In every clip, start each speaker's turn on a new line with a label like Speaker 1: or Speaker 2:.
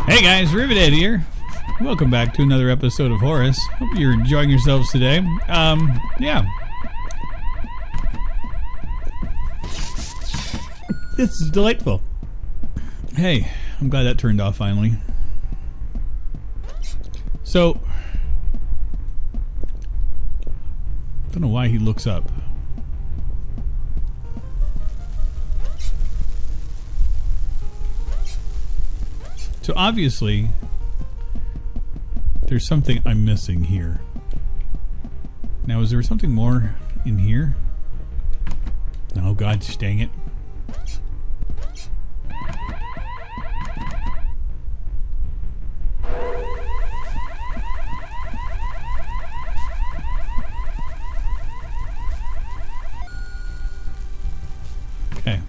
Speaker 1: Hey guys, Rivethead here. Welcome back to another episode of Horace. Hope you're enjoying yourselves today. Yeah. This is delightful. Hey, I'm glad that turned off finally. So, don't know why he looks up. So obviously, there's something I'm missing here. Now, is there something more in here? No, God dang it. Okay.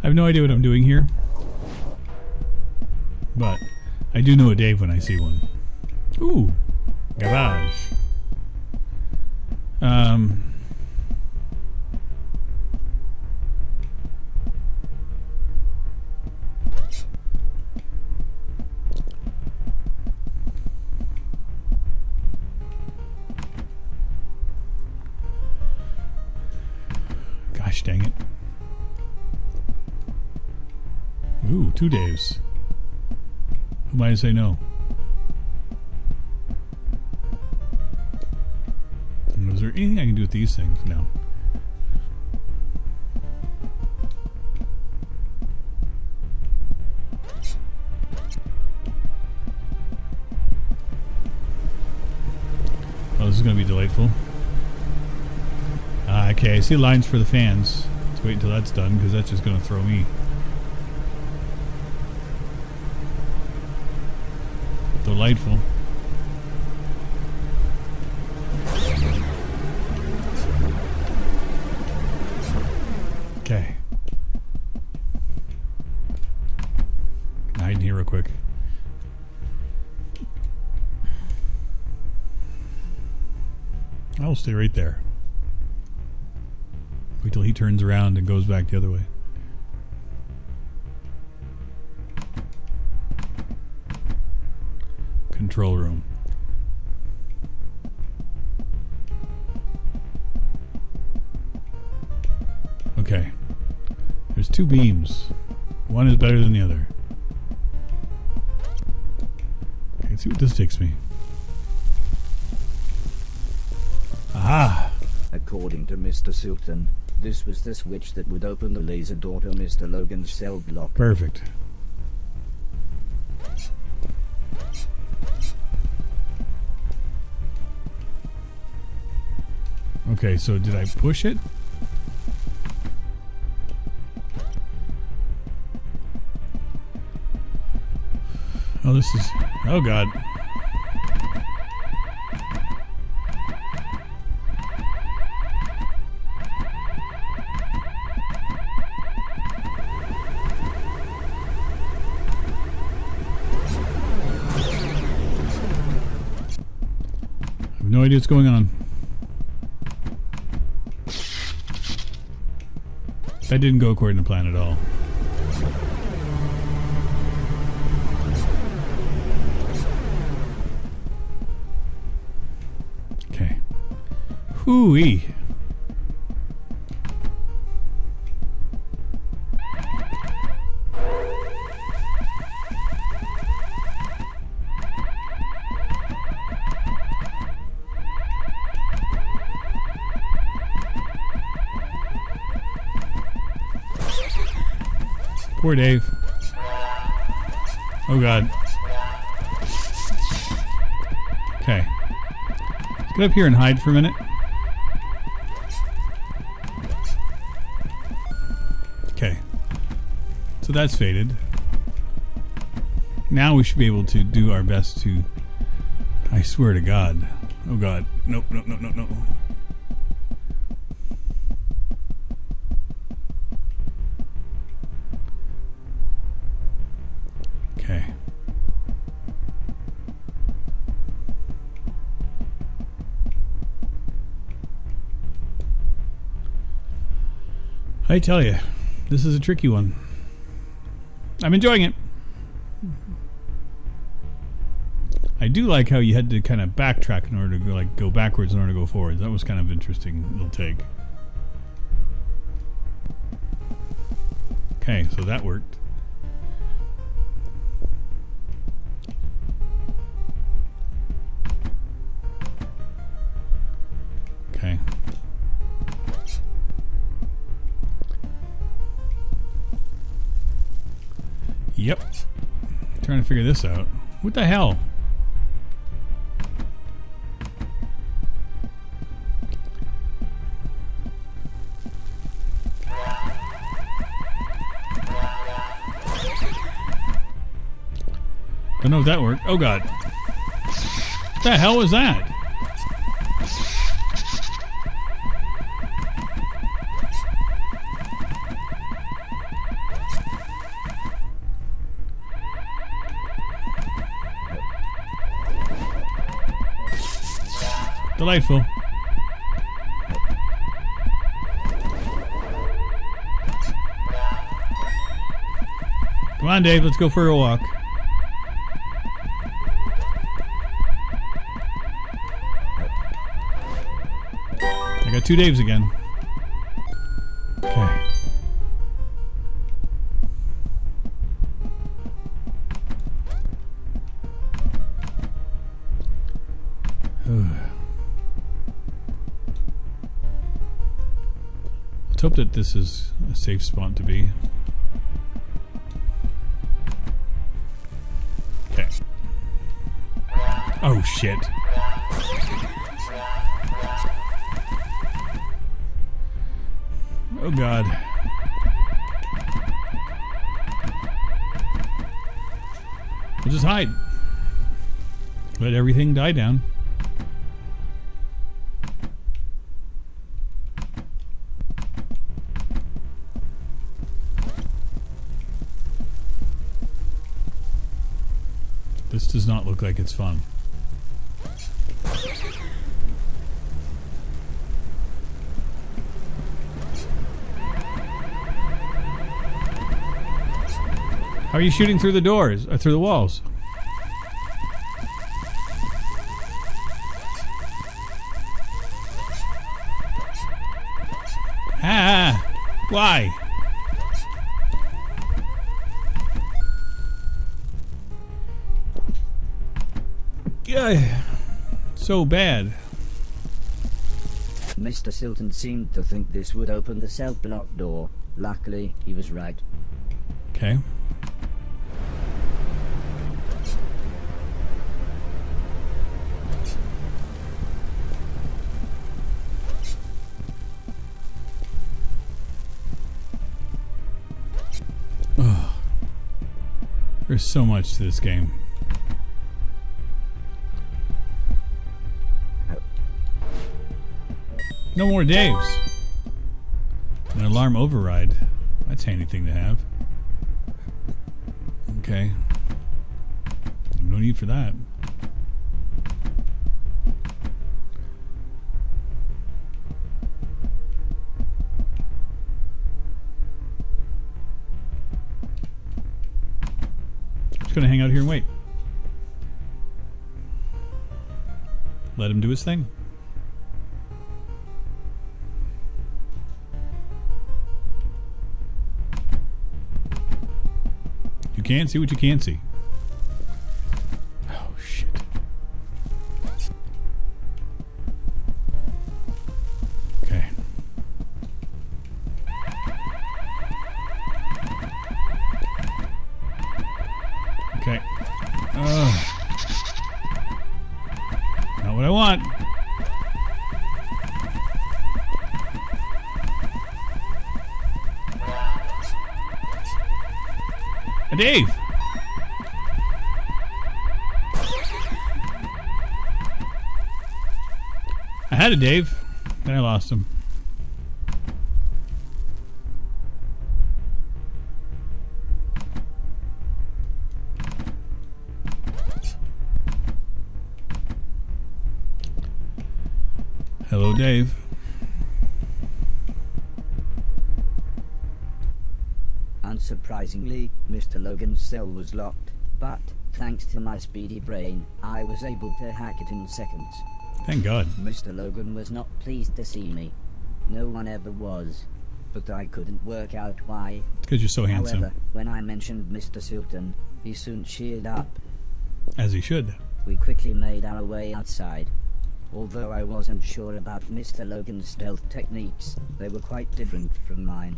Speaker 1: I have no idea what I'm doing here, but I do know a Dave when I see one. Ooh, garage. Gosh dang it. Ooh, 2 Daves. Who am I to say no? Is there anything I can do with these things? No. Oh, this is going to be delightful. Okay, I see lines for the fans. Let's wait until that's done, because that's just going to throw me. Delightful. Okay. Hide in here real quick. I'll stay right there. Wait till he turns around and goes back the other way. Control room. Okay. There's 2 beams. One is better than the other. Okay, let's see what this takes me. Aha!
Speaker 2: According to Mr. Sultan, this was the switch that would open the laser door to Mr. Logan's cell block.
Speaker 1: Perfect. Okay, so did I push it? Oh, this is... Oh, God. I have no idea what's going on. That didn't go according to plan at all. Okay. Hoo-wee. Poor Dave. Oh, God. Okay. Let's get up here and hide for a minute. Okay. So that's faded. Now we should be able to do our best to... I swear to God. Oh, God. Nope, nope, nope, nope, nope. Okay. I tell you, this is a tricky one. I'm enjoying it. I do like how you had to kind of backtrack in order to go backwards in order to go forwards. That was kind of interesting little take. Okay, so that worked. Okay. Yep. Trying to figure this out. What the hell? Don't know if that worked. Oh god. What the hell was that? Delightful. Come on, Dave, let's go for a walk. I got 2 Daves again. Okay. Let's hope that this is a safe spot to be. Okay. Oh shit. Oh god. We'll just hide. Let everything die down. This does not look like it's fun. How are you shooting through the doors? Through the walls? Ah! Why? So bad.
Speaker 2: Mr. Silton seemed to think this would open the self-locked door. Luckily, he was right.
Speaker 1: Okay. Oh. There's so much to this game. No more Daves. An alarm override. That's a handy thing to have. Okay. No need for that. Just gonna hang out here and wait. Let him do his thing. You can't see what you can't see. Oh, shit. Okay. Okay. Not what I want. Dave! I had a Dave, then I lost him. Hello, Dave.
Speaker 2: Unsurprisingly, Mr. Logan's cell was locked, but thanks to my speedy brain, I was able to hack it in seconds.
Speaker 1: Thank God.
Speaker 2: Mr. Logan was not pleased to see me. No one ever was. But I couldn't work out why.
Speaker 1: It's because you're so handsome.
Speaker 2: However, when I mentioned Mr. Sultan, he soon cheered up.
Speaker 1: As he should.
Speaker 2: We quickly made our way outside. Although I wasn't sure about Mr. Logan's stealth techniques, they were quite different from mine.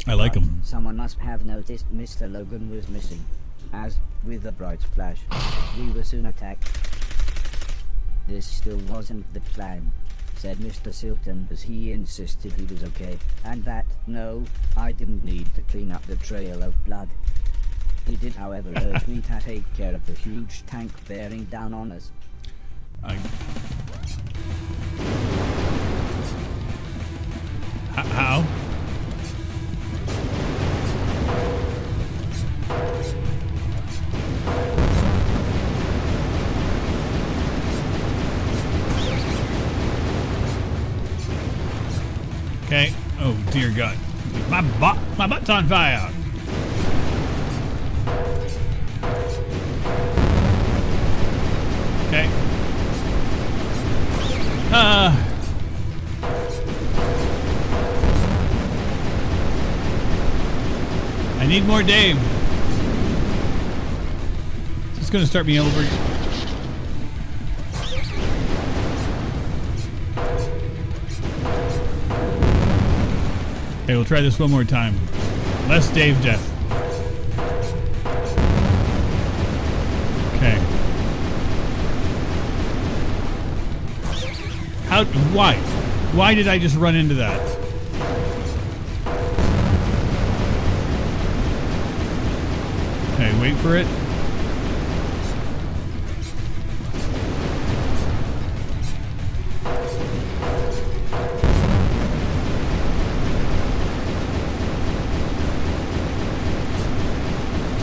Speaker 1: I like him.
Speaker 2: Someone must have noticed Mr. Logan was missing, as, with a bright flash, we were soon attacked. This still wasn't the plan, said Mr. Sultan, as he insisted he was okay, and that, no, I didn't need to clean up the trail of blood. He did, however, urge me to take care of the huge tank bearing down on us.
Speaker 1: How? Okay. Oh dear God, my butt's on fire. Okay. I need more Dave. Is this gonna start me over? Okay, we'll try this one more time. Less Dave death. Okay. Why? Why did I just run into that? Okay, wait for it.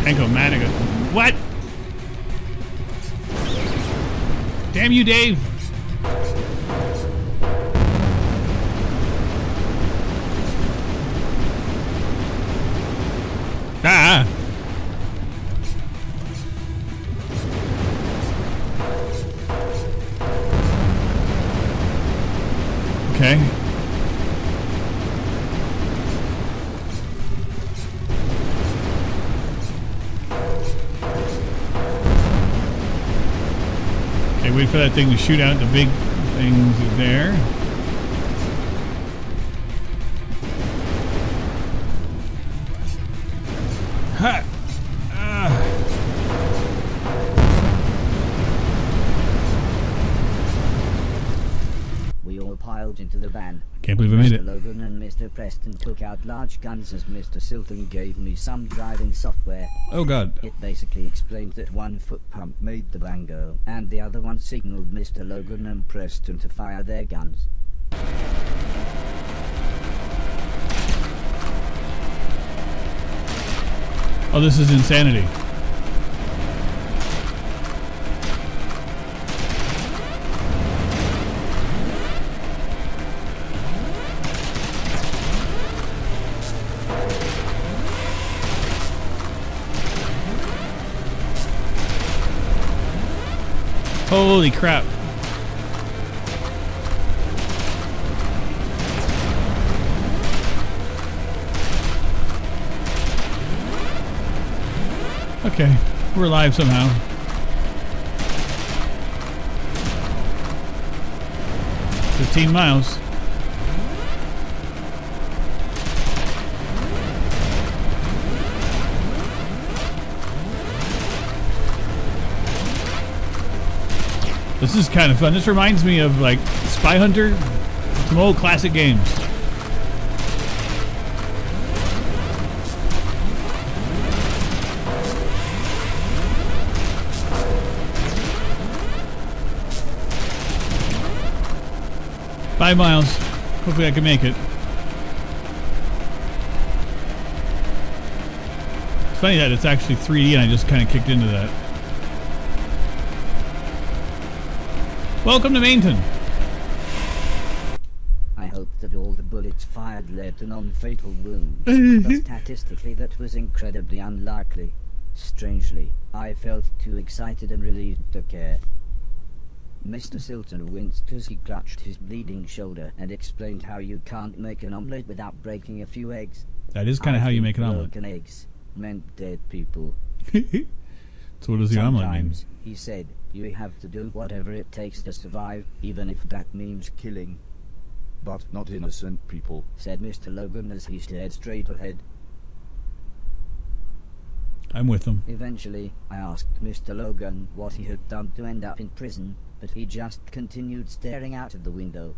Speaker 1: Tanko-matic. What? Damn you, Dave. Ah. Okay. Okay, wait for that thing to shoot out the big things there. Ha!
Speaker 2: We all piled into the van.
Speaker 1: Can't believe I made
Speaker 2: Mr.
Speaker 1: it.
Speaker 2: Logan and Mr. Preston took out large guns as Mr. Sultan gave me some driving software.
Speaker 1: Oh God.
Speaker 2: It basically explained that one foot pump made the van go, and the other one signaled Mr. Logan and Preston to fire their guns.
Speaker 1: Oh, this is insanity. Holy crap. Okay, we're alive somehow. "15 miles. This is kind of fun. This reminds me of like Spy Hunter, some old classic games. "5 miles. Hopefully I can make it." It's funny that it's actually 3D and I just kind of kicked into that. Welcome to Mainton.
Speaker 2: I hope that all the bullets bullets fired led to non-fatal wounds, but statistically that was incredibly unlikely. Strangely, I felt too excited and relieved to care. Mr. Silton winced as he clutched his bleeding shoulder and explained how you can't make an omelette without breaking a few eggs.
Speaker 1: That is kind of how you make an omelet.
Speaker 2: Broken eggs meant dead people.
Speaker 1: So what does the omelet mean?
Speaker 2: Sometimes, he said, you have to do whatever it takes to survive, even if that means killing.
Speaker 3: But not innocent people,
Speaker 2: said Mr. Logan as he stared straight ahead.
Speaker 1: I'm with them.
Speaker 2: Eventually, I asked Mr. Logan what he had done to end up in prison, but he just continued staring out of the window.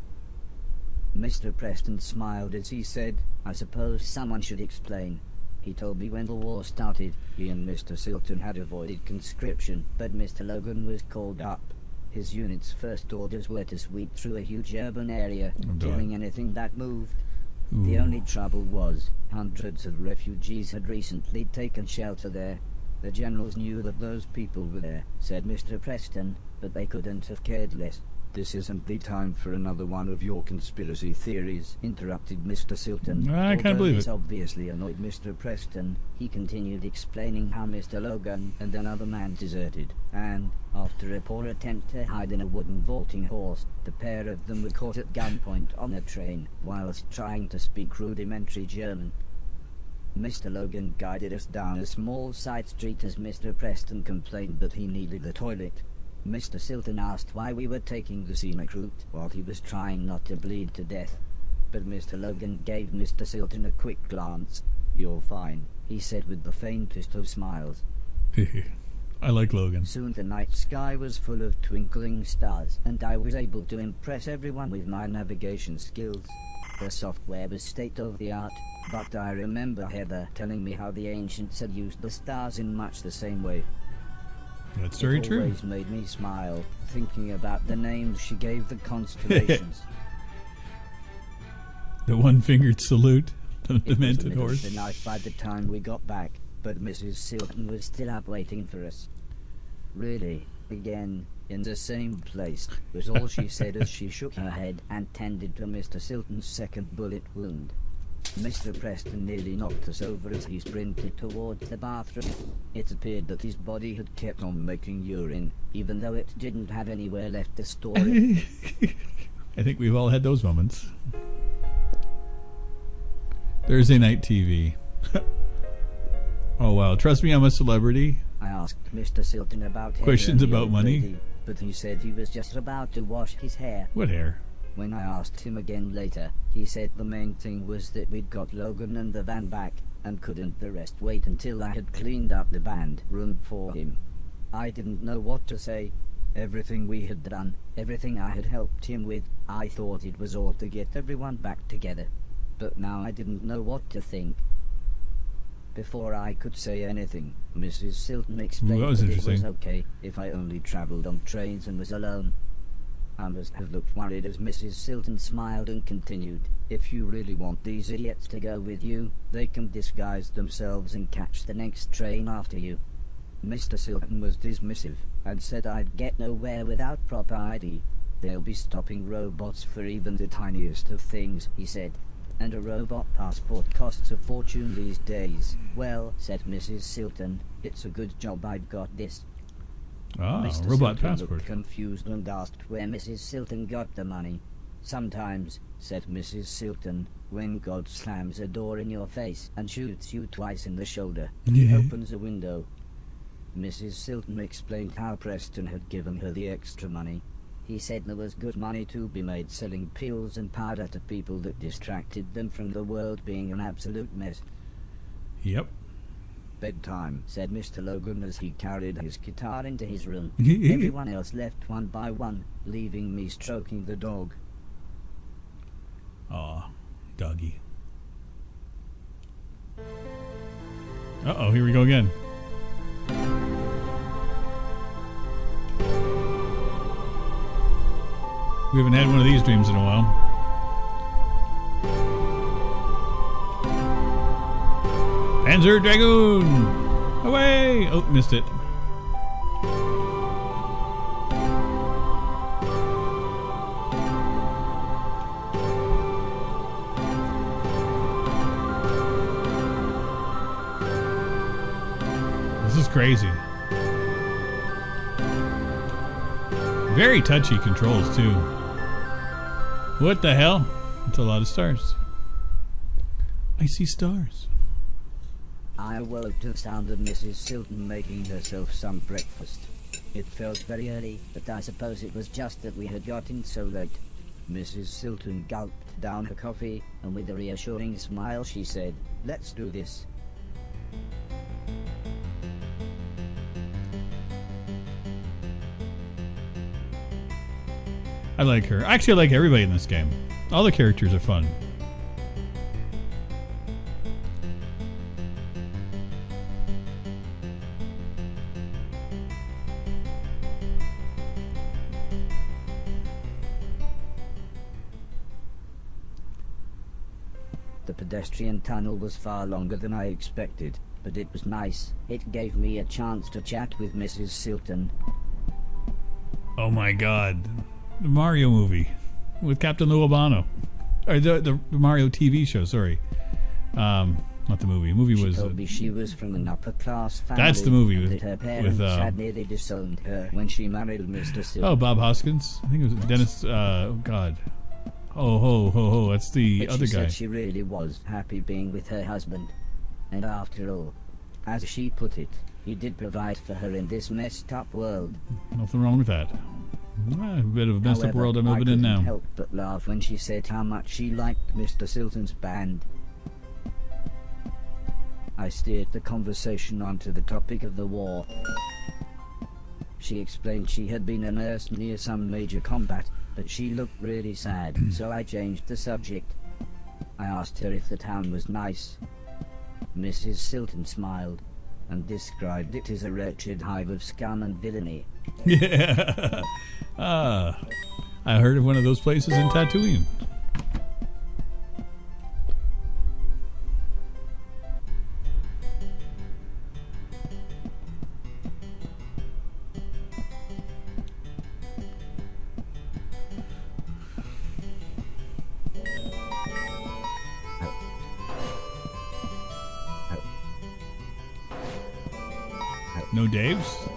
Speaker 2: Mr. Preston smiled as he said, I suppose someone should explain. He told me when the war started, he and Mr. Silton had avoided conscription, but Mr. Logan was called up. His unit's first orders were to sweep through a huge urban area, killing anything that moved.
Speaker 1: Ooh.
Speaker 2: The only trouble was, hundreds of refugees had recently taken shelter there. The generals knew that those people were there, said Mr. Preston, but they couldn't have cared less.
Speaker 3: This isn't the time for another one of your conspiracy theories,
Speaker 2: interrupted Mr. Silton.
Speaker 1: I can't believe
Speaker 2: this
Speaker 1: it.
Speaker 2: Obviously annoyed Mr. Preston. He continued explaining how Mr. Logan and another man deserted, and, after a poor attempt to hide in a wooden vaulting horse, the pair of them were caught at gunpoint on a train, whilst trying to speak rudimentary German. Mr. Logan guided us down a small side street as Mr. Preston complained that he needed the toilet. Mr. Silton asked why we were taking the scenic route while he was trying not to bleed to death. But Mr. Logan gave Mr. Silton a quick glance. You're fine, he said with the faintest of smiles.
Speaker 1: I like Logan.
Speaker 2: Soon the night sky was full of twinkling stars, and I was able to impress everyone with my navigation skills. The software was state-of-the-art, but I remember Heather telling me how the ancients had used the stars in much the same way.
Speaker 1: That's very
Speaker 2: It
Speaker 1: true.
Speaker 2: always made me smile, thinking about the names she gave the constellations.
Speaker 1: The one-fingered salute to the
Speaker 2: It was
Speaker 1: demented
Speaker 2: middle of
Speaker 1: horse.
Speaker 2: the night by the time we got back, but Mrs. Silton was still up waiting for us. Really, again, in the same place, was all she said as she shook her head and tended to Mr. Silton's second bullet wound. Mr. Preston nearly knocked us over as he sprinted towards the bathroom. It appeared that his body had kept on making urine, even though it didn't have anywhere left to store it.
Speaker 1: I think we've all had those moments. Thursday night TV. Oh wow, trust me, I'm a celebrity.
Speaker 2: I asked Mr. Silton about Heather
Speaker 1: Questions
Speaker 2: and the
Speaker 1: about
Speaker 2: old
Speaker 1: money?
Speaker 2: lady, but he said he was just about to wash his hair.
Speaker 1: What hair?
Speaker 2: When I asked him again later, he said the main thing was that we'd got Logan and the van back, and couldn't the rest wait until I had cleaned up the band room for him. I didn't know what to say. Everything we had done, everything I had helped him with, I thought it was all to get everyone back together. But now I didn't know what to think. Before I could say anything, Mrs. Silton explained
Speaker 1: that was
Speaker 2: that it was
Speaker 1: interesting.
Speaker 2: okay if I only travelled on trains and was alone. I must have looked worried as Mrs. Silton smiled and continued, if you really want these idiots to go with you, they can disguise themselves and catch the next train after you. Mr. Silton was dismissive, and said I'd get nowhere without proper ID. They'll be stopping robots for even the tiniest of things, he said. And a robot passport costs a fortune these days. Well, said Mrs. Silton, it's a good job I've got this.
Speaker 1: Ah,
Speaker 2: Mr.
Speaker 1: robot
Speaker 2: Silton
Speaker 1: passport.
Speaker 2: looked confused and asked where Mrs. Silton got the money. Sometimes, said Mrs. Silton, when God slams a door in your face and shoots you twice in the shoulder, he opens a window. Mrs. Silton explained how Preston had given her the extra money. He said there was good money to be made selling pills and powder to people that distracted them from the world being an absolute mess.
Speaker 1: Yep.
Speaker 2: Bedtime, said Mr. Logan as he carried his guitar into his room. Everyone else left one by one, leaving me stroking the dog.
Speaker 1: Aw, doggy. Uh-oh, here we go again. We haven't had one of these dreams in a while. Panzer Dragoon! Away! Oh, missed it. crazy. Very touchy controls, too. What the hell? It's a lot of stars. I see stars.
Speaker 2: I awoke to the sound of Mrs. Silton making herself some breakfast. It felt very early, but I suppose it was just that we had gotten so late. Mrs. Silton gulped down her coffee, and with a reassuring smile she said, "Let's do this."
Speaker 1: I like her. Actually, I like everybody in this game. All the characters are fun.
Speaker 2: The pedestrian tunnel was far longer than I expected, but it was nice. It gave me a chance to chat with Mrs. Silton.
Speaker 1: Oh my god. The Mario movie with Captain Lou Albano. Or the Mario TV show, sorry. Not the movie. The movie was...
Speaker 2: She told me she was from an upper-class family.
Speaker 1: That's the movie
Speaker 2: and
Speaker 1: with...
Speaker 2: that her parents had nearly disowned her when she married Mr. Silton.
Speaker 1: Oh, Bob Hoskins? I think it was Dennis... God. Oh, ho, ho, ho. That's the other
Speaker 2: she
Speaker 1: guy.
Speaker 2: Said she really was happy being with her husband. And after all, as she put it, he did provide for her in this messed up world.
Speaker 1: Nothing wrong with that. A bit of a messed up world I'm living in now.
Speaker 2: I couldn't help but laugh when she said how much she liked Mr. Silton's band. I steered the conversation onto the topic of the war. She explained she had been a nurse near some major combat, but she looked really sad, so I changed the subject. I asked her if the town was nice. Mrs. Silton smiled and described it as a wretched hive of scum and villainy.
Speaker 1: Yeah. I heard of one of those places in Tatooine. No Daves?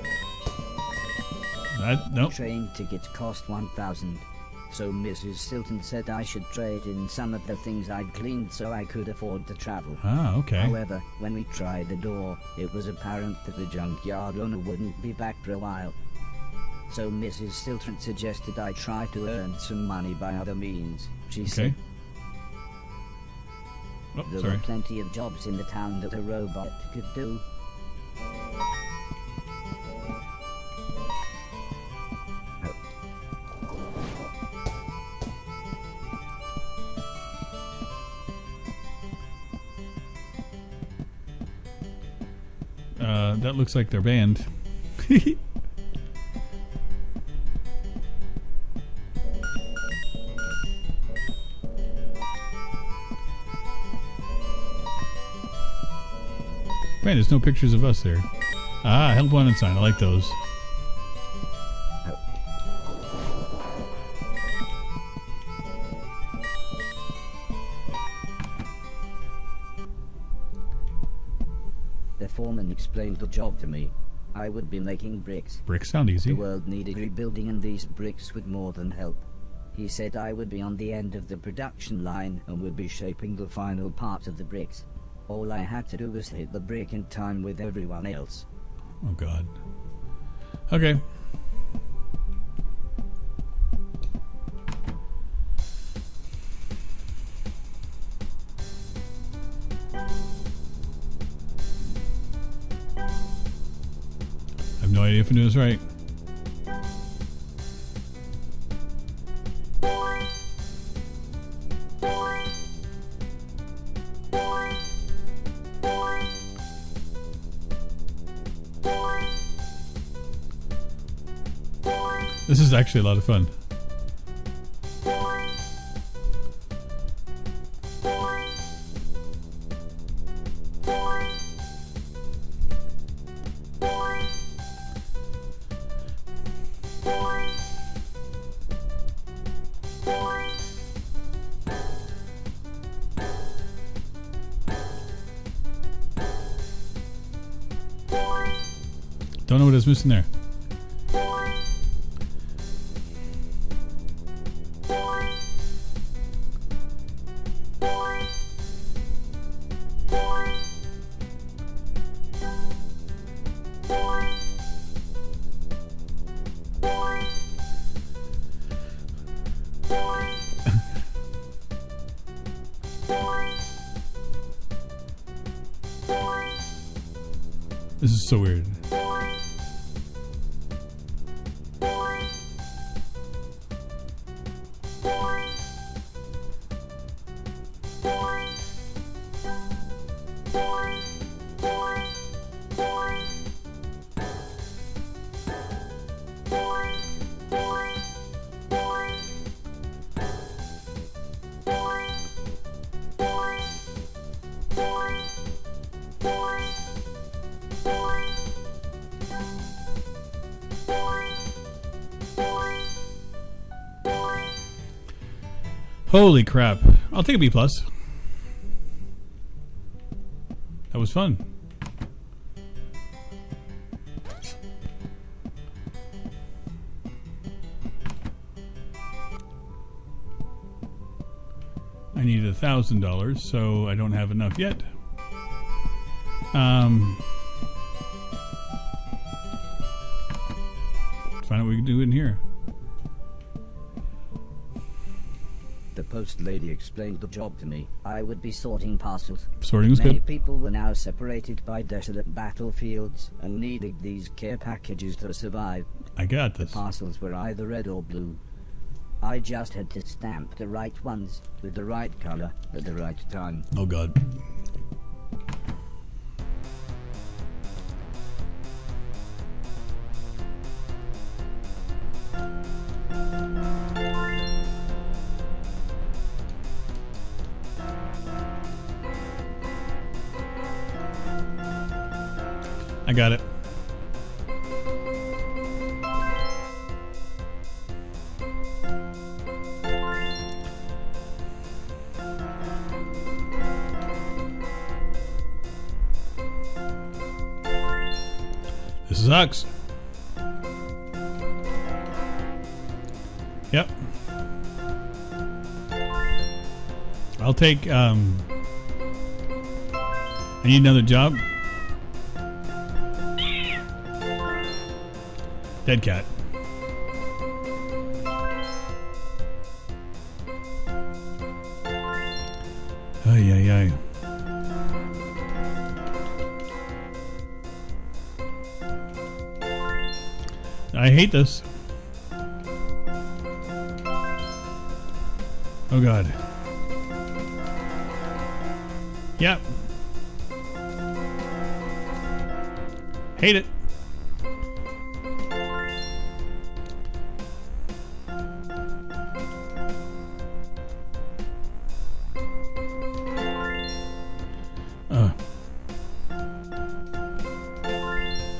Speaker 1: Nope.
Speaker 2: Train tickets cost 1,000, so Mrs. Silton said I should trade in some of the things I'd cleaned so I could afford to travel.
Speaker 1: Ah, okay.
Speaker 2: However, when we tried the door, it was apparent that the junkyard owner wouldn't be back for a while. So Mrs. Silton suggested I try to earn some money by other means. She said there were plenty of jobs in the town that a robot could do.
Speaker 1: That looks like their band. Man, there's no pictures of us there. Ah, help wanted sign. I like those.
Speaker 2: The foreman explained the job to me. I would be making bricks.
Speaker 1: Bricks sound easy.
Speaker 2: The world needed rebuilding and these bricks would more than help. He said I would be on the end of the production line and would be shaping the final parts of the bricks. All I had to do was hit the brick in time with everyone else.
Speaker 1: Oh god. Okay. I have no idea if I knew this right. This is actually a lot of fun. Don't know what is missing there. This is so weird. Holy crap. I'll take a B+. That was fun. I need $1,000, so I don't have enough yet. Find out what we can do in here.
Speaker 2: The post lady explained the job to me. I would be sorting parcels.
Speaker 1: Sorting was
Speaker 2: Many
Speaker 1: good.
Speaker 2: people were now separated by desolate battlefields and needed these care packages to survive.
Speaker 1: I got
Speaker 2: The
Speaker 1: this.
Speaker 2: parcels were either red or blue. I just had to stamp the right ones with the right color at the right time.
Speaker 1: Oh god. I got it. This sucks. Yep. I'll take, I need another job. Dead cat. Ay, ay, ay. I hate this. Oh god. Yep. Hate it.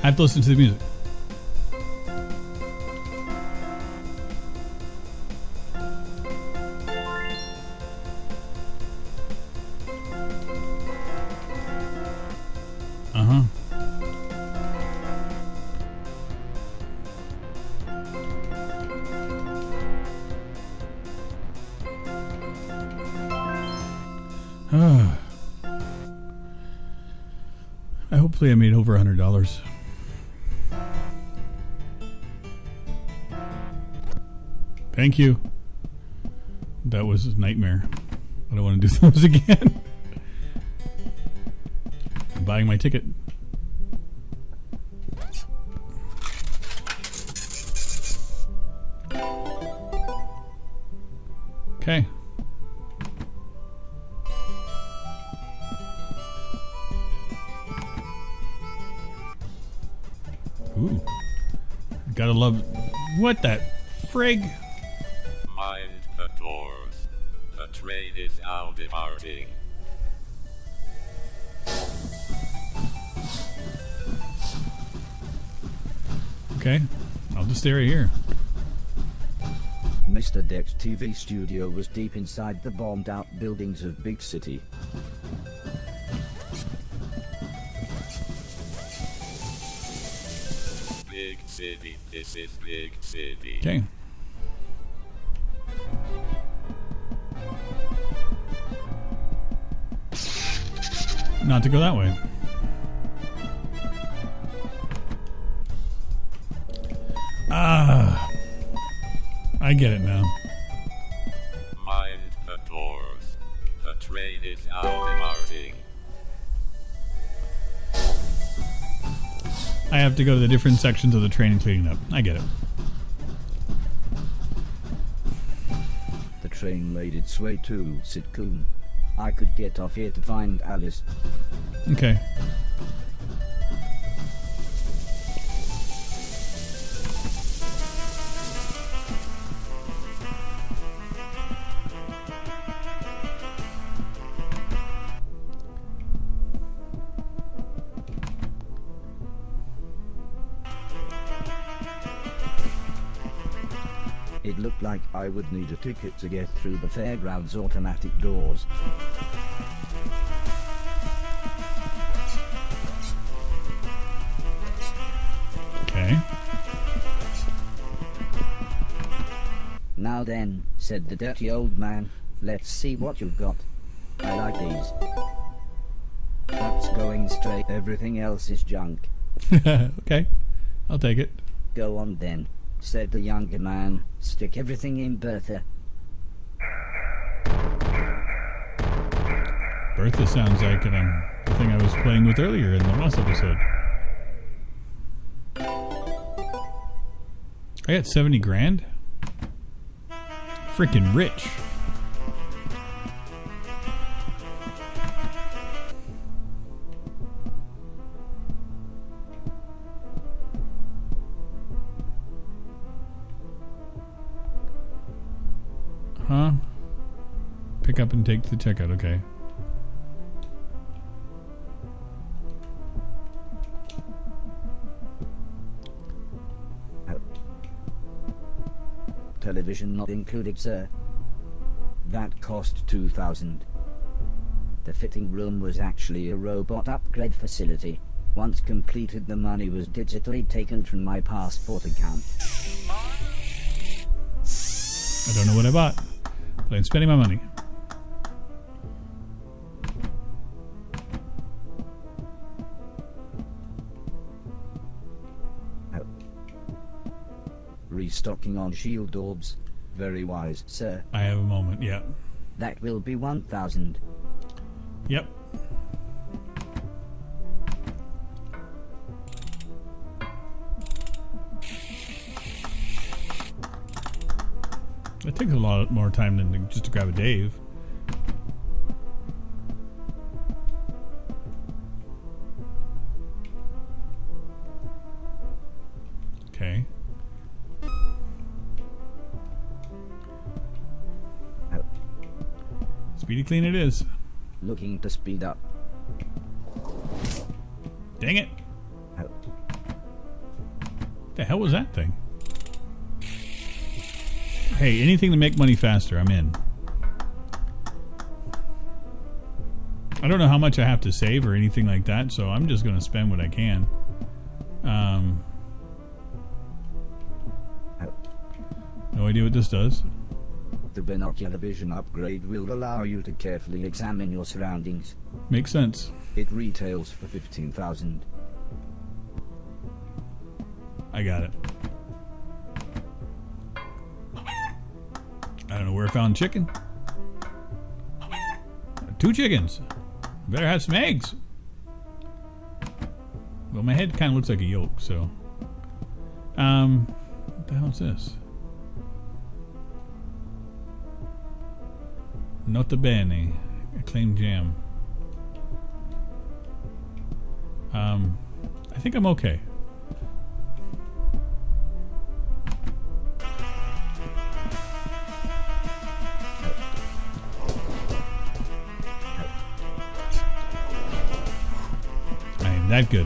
Speaker 1: I have to listen to the music. Uh-huh. Hopefully I made over $100. Thank you. That was a nightmare. I don't want to do those again. I'm buying my ticket. Okay. Ooh. Gotta love... What the frig?
Speaker 4: Mind the doors. The train is now departing.
Speaker 1: Okay. I'll just stay right here.
Speaker 3: Mr. Deck's TV studio was deep inside the bombed-out buildings of Big City.
Speaker 4: big city. This is big city.
Speaker 1: Okay. Not to go that way. Ah, I get it now.
Speaker 4: Mind the doors. The train is out departing.
Speaker 1: I have to go to the different sections of the train and clean it up. I get it.
Speaker 3: The train made its way to Sitcoon. I could get off here to find Alice.
Speaker 1: Okay.
Speaker 3: It looked like I would need a ticket to get through the fairground's automatic doors.
Speaker 1: Okay.
Speaker 2: Now then, said the dirty old man, let's see what you've got. I like these. That's going straight. Everything else is junk.
Speaker 1: Okay. I'll take it.
Speaker 2: Go on then, said the younger man. Stick everything in Bertha.
Speaker 1: Bertha sounds like the thing I was playing with earlier in the last episode. I got 70 grand? Freaking rich. Huh? Pick up and take to the checkout, okay.
Speaker 2: Television not included, sir.
Speaker 3: That cost 2,000.
Speaker 2: The fitting room was actually a robot upgrade facility. Once completed, the money was digitally taken from my passport account.
Speaker 1: I don't know what I bought, but I'm spending my money.
Speaker 3: Restocking on shield orbs. Very wise.
Speaker 2: Sir,
Speaker 1: I have a moment, yeah.
Speaker 2: that will be 1,000.
Speaker 1: Yep. It takes a lot more time than just to grab a Dave. Okay. Speedy clean it is.
Speaker 3: Looking to speed up.
Speaker 1: Dang it.
Speaker 3: Oh.
Speaker 1: The hell was that thing? Hey, anything to make money faster, I'm in. I don't know how much I have to save or anything like that, so I'm just going to spend what I can. No idea what this does.
Speaker 3: The binocular vision upgrade will allow you to carefully examine your surroundings.
Speaker 1: Makes sense.
Speaker 3: It retails for 15,000.
Speaker 1: I got it. I don't know where I found chicken. 2 chickens. Better have some eggs. Well, my head kind of looks like a yolk, so. What the hell is this? Nota bene. Acclaimed jam. I think I'm okay. I am that good.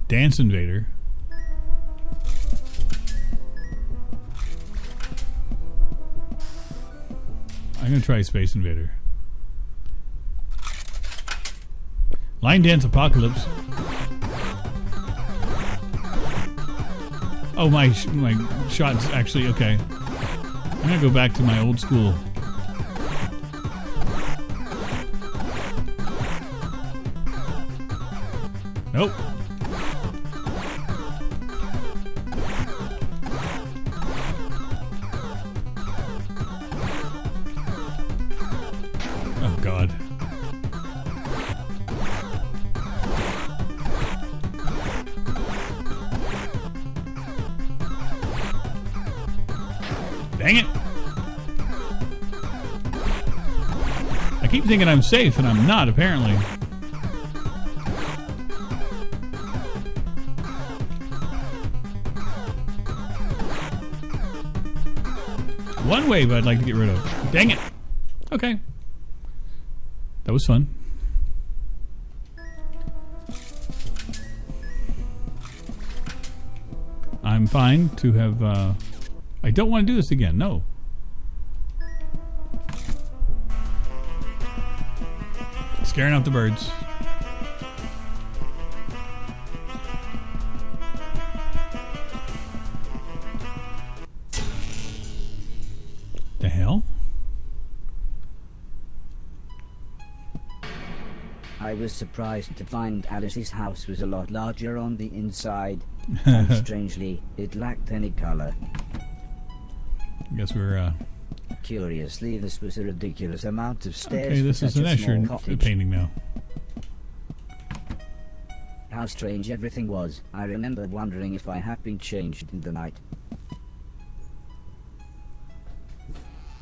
Speaker 1: Dance Invader. I'm gonna try Space Invader. Line Dance Apocalypse. Oh, my shot's actually okay. I'm gonna go back to my old school. Nope. Oh, God. Dang it. I keep thinking I'm safe, and I'm not, apparently. One wave I'd like to get rid of. Dang it. Okay. That was fun. I'm fine to have, I don't want to do this again. No. Scaring out the birds. The hell?
Speaker 2: I was surprised to find Alice's house was a lot larger on the inside. And strangely, it lacked any color.
Speaker 1: I guess we're,
Speaker 2: Curiously, this was a ridiculous amount of stairs.
Speaker 1: okay, this
Speaker 2: for
Speaker 1: is
Speaker 2: such
Speaker 1: an
Speaker 2: a small
Speaker 1: Escher
Speaker 2: cottage.
Speaker 1: painting now.
Speaker 2: How strange everything was. I remember wondering if I had been changed in the night.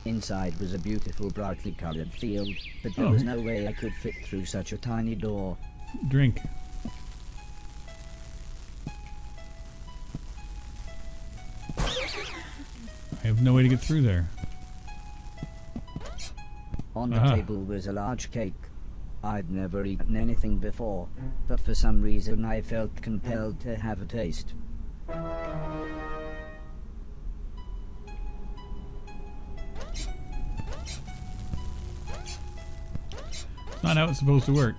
Speaker 2: Inside was a beautiful, brightly colored field, but there was no way I could fit through such a tiny door.
Speaker 1: Drink. I have no way to get through there.
Speaker 2: On the table was a large cake. I'd never eaten anything before, but for some reason I felt compelled to have a taste.
Speaker 1: It's not how it's supposed to work.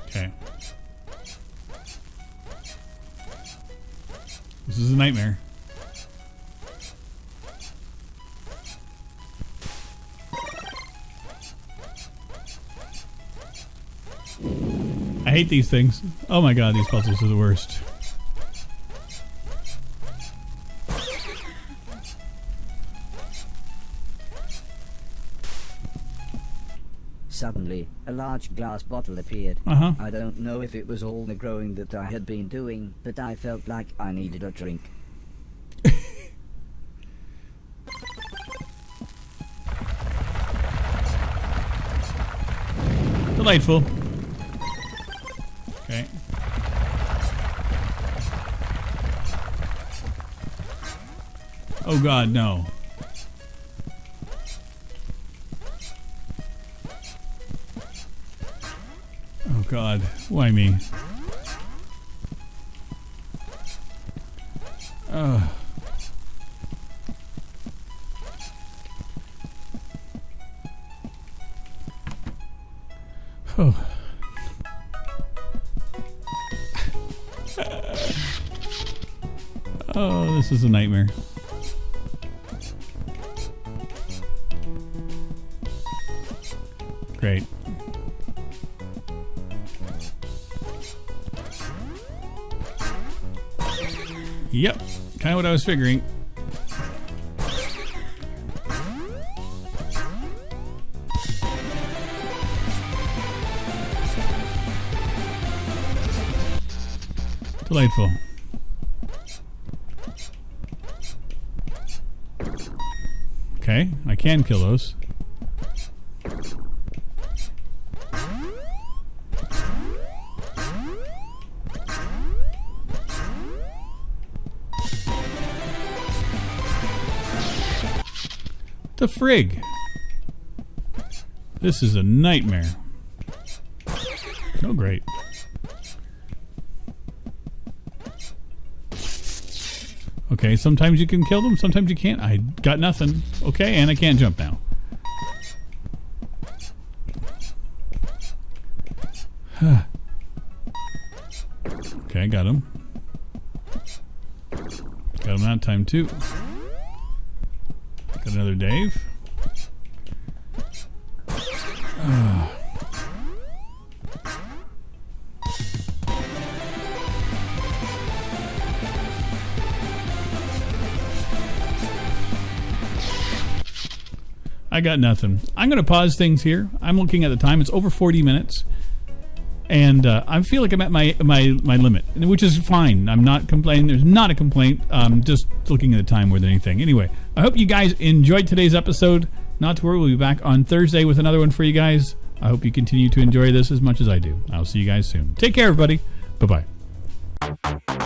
Speaker 1: Okay. This is a nightmare. I hate these things. Oh my god, these puzzles are the worst.
Speaker 2: Suddenly, a large glass bottle appeared.
Speaker 1: Uh-huh.
Speaker 2: I don't know if it was all the growing that I had been doing, but I felt like I needed a drink.
Speaker 1: Delightful. Okay. Oh god, no. Oh god, why me? Oh. Oh, this is a nightmare. Great. Yep, kind of what I was figuring. Delightful. Okay, I can kill those. The frig. This is a nightmare. Oh, great. Okay, sometimes you can kill them, sometimes you can't. I got nothing. Okay, and I can't jump now. Okay, got him. Got him that time too. Got another Dave. I got nothing. I'm going to pause things here. I'm looking at the time. It's over 40 minutes. And I feel like I'm at my limit, which is fine. I'm not complaining. There's not a complaint. Just looking at the time more than anything. Anyway, I hope you guys enjoyed today's episode. Not to worry, we'll be back on Thursday with another one for you guys. I hope you continue to enjoy this as much as I do. I'll see you guys soon. Take care, everybody. Bye-bye.